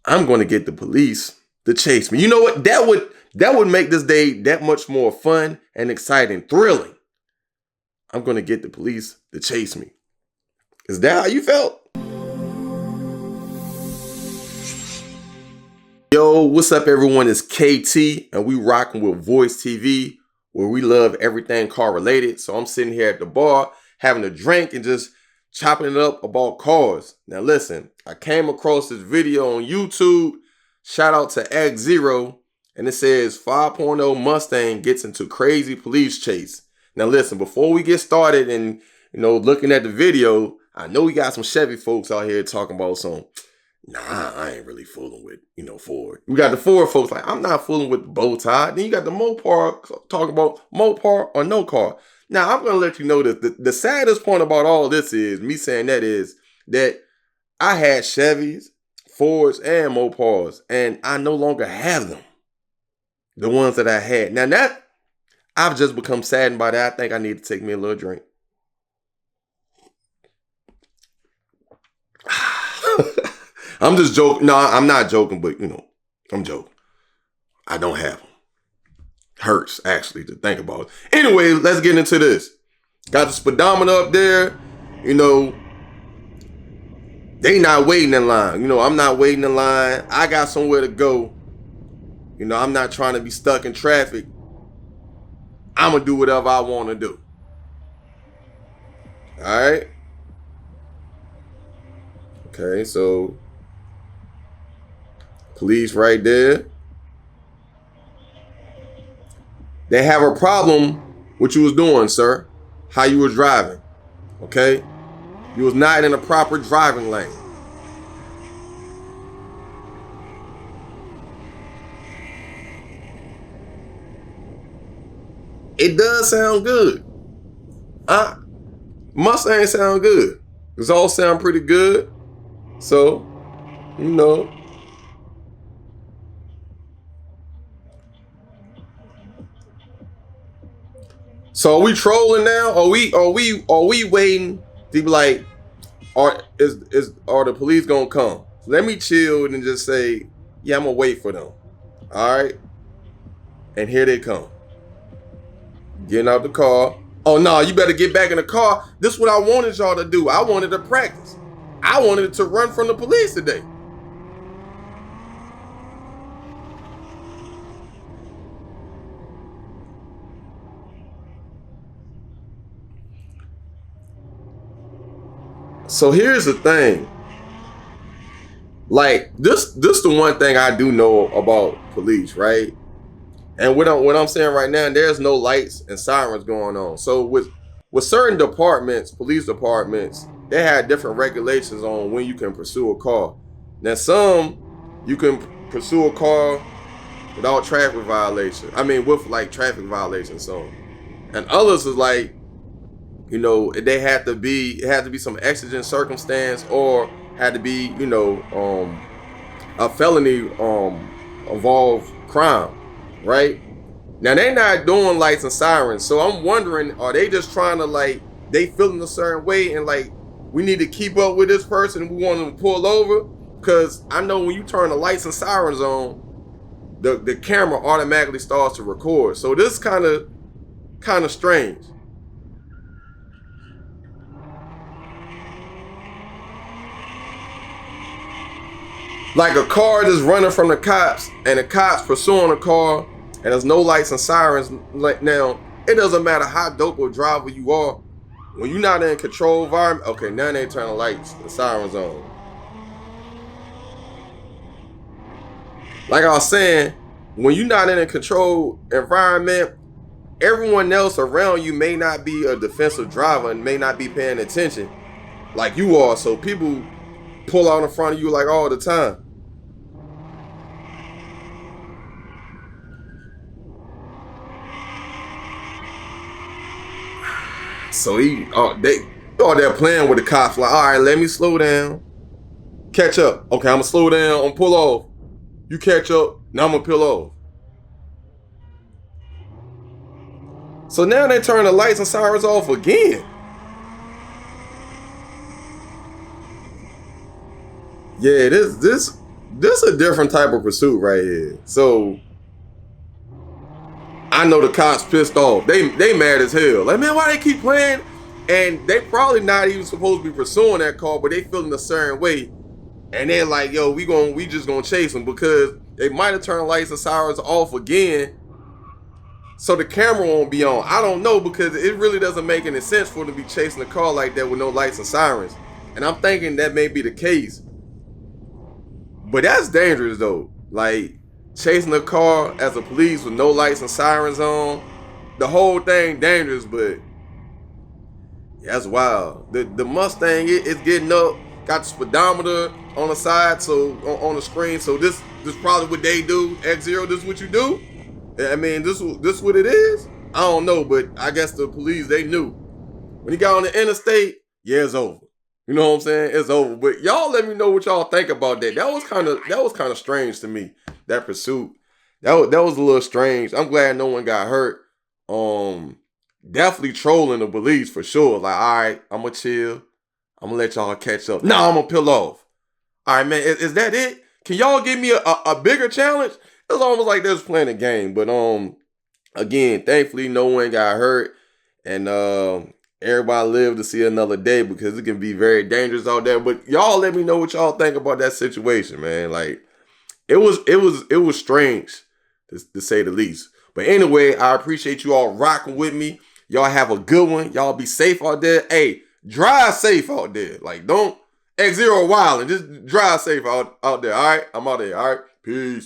I'm going to get the police to chase me. You know what? That would make this day that much more fun and exciting, thrilling. I'm going to get the police to chase me. Is that how you felt? Yo, what's up everyone? It's KT and we rocking with Voice TV, where we love everything car related. So I'm sitting here at the bar having a drink and just chopping it up about cars. Now listen, I came across this video on YouTube. Shout out to Act Zero, and it says 5.0 Mustang gets into crazy police chase. Now listen, before we get started and looking at the video, I know we got some Chevy folks out here talking about some, nah, I ain't really fooling with, Ford. We got the Ford folks like, I'm not fooling with the bow tie. Then you got the Mopar talking about Mopar or no car. Now, I'm going to let you know that the saddest point about all this is, me saying that is, that I had Chevys, Fords, and Mopars, and I no longer have them. The ones that I had. Now, that, I've just become saddened by that. I think I need to take me a little drink. I'm just joking. No, I'm not joking, but, I'm joking. I don't have them. Hurts, actually, to think about it. Anyway, let's get into this. Got the speedometer up there. They not waiting in line. I'm not waiting in line. I got somewhere to go. I'm not trying to be stuck in traffic. I'm going to do whatever I want to do. All right? Okay, so police right there. They have a problem what you was doing, sir. How you was driving. Okay? You was not in a proper driving lane. It does sound good. Mustang sound good. It's all sound pretty good. So, So are we trolling now? Are we waiting to be like, are the police gonna come? Let me chill and just say, yeah, I'm gonna wait for them. All right. And here they come. Getting out the car. Oh no, you better get back in the car. This is what I wanted y'all to do. I wanted to practice. I wanted to run from the police today. So here's the thing. Like this the one thing I do know about police, right? And what I'm saying right now, there's no lights and sirens going on. So with certain departments, police departments, they have different regulations on when you can pursue a car. Now some you can pursue a car without traffic violation. I mean with like traffic violations. So and others is like, it had to be some exigent circumstance or had to be, a felony involved crime, right? Now they're not doing lights and sirens, so I'm wondering, are they just trying to they feeling a certain way and we need to keep up with this person and we want them to pull over? Because I know when you turn the lights and sirens on, the camera automatically starts to record. So this kind of strange. Like a car just running from the cops and the cops pursuing a car and there's no lights and sirens. Now, it doesn't matter how dope a driver you are. When you're not in a controlled environment, okay, now they turn the lights and sirens on. Like I was saying, when you're not in a controlled environment, everyone else around you may not be a defensive driver and may not be paying attention like you are. So people pull out in front of you like all the time. So they're playing with the cops like, all right, let me slow down. Catch up. Okay, I'm gonna slow down. I'm gonna pull off. You catch up. Now I'm gonna pull off. So now they turn the lights and sirens off again. Yeah, this this is a different type of pursuit right here. So I know the cops pissed off. They mad as hell. Like, man, why they keep playing? And they probably not even supposed to be pursuing that car, but they feeling a certain way. And they're like, yo, we just gonna chase them because they might have turned lights and sirens off again. So the camera won't be on. I don't know, because it really doesn't make any sense for them to be chasing a car like that with no lights and sirens. And I'm thinking that may be the case. But that's dangerous though. Like, chasing a car as a police with no lights and sirens on, the whole thing dangerous, but that's wild. The Mustang, it's getting up, got the speedometer on the side, so on the screen. So this probably what they do. X0, this what you do? I mean, this what it is? I don't know, but I guess the police, they knew. When he got on the interstate, yeah, it's over. You know what I'm saying? It's over. But y'all let me know what y'all think about that. That was kind of strange to me, that pursuit. That was a little strange. I'm glad no one got hurt. Definitely trolling the police for sure. Like, all right, I'm gonna chill. I'm gonna let y'all catch up. Nah, I'm gonna peel off. All right, man, is that it? Can y'all give me a bigger challenge? It's almost like they was playing a game. But again, thankfully no one got hurt, and everybody lived to see another day, because it can be very dangerous out there. But y'all let me know what y'all think about that situation, man. Like, it was strange to say the least. But anyway, I appreciate you all rocking with me. Y'all have a good one. Y'all be safe out there. Hey, drive safe out there. Like, don't X0 wild and just drive safe out there. All right, I'm out there. All right, peace.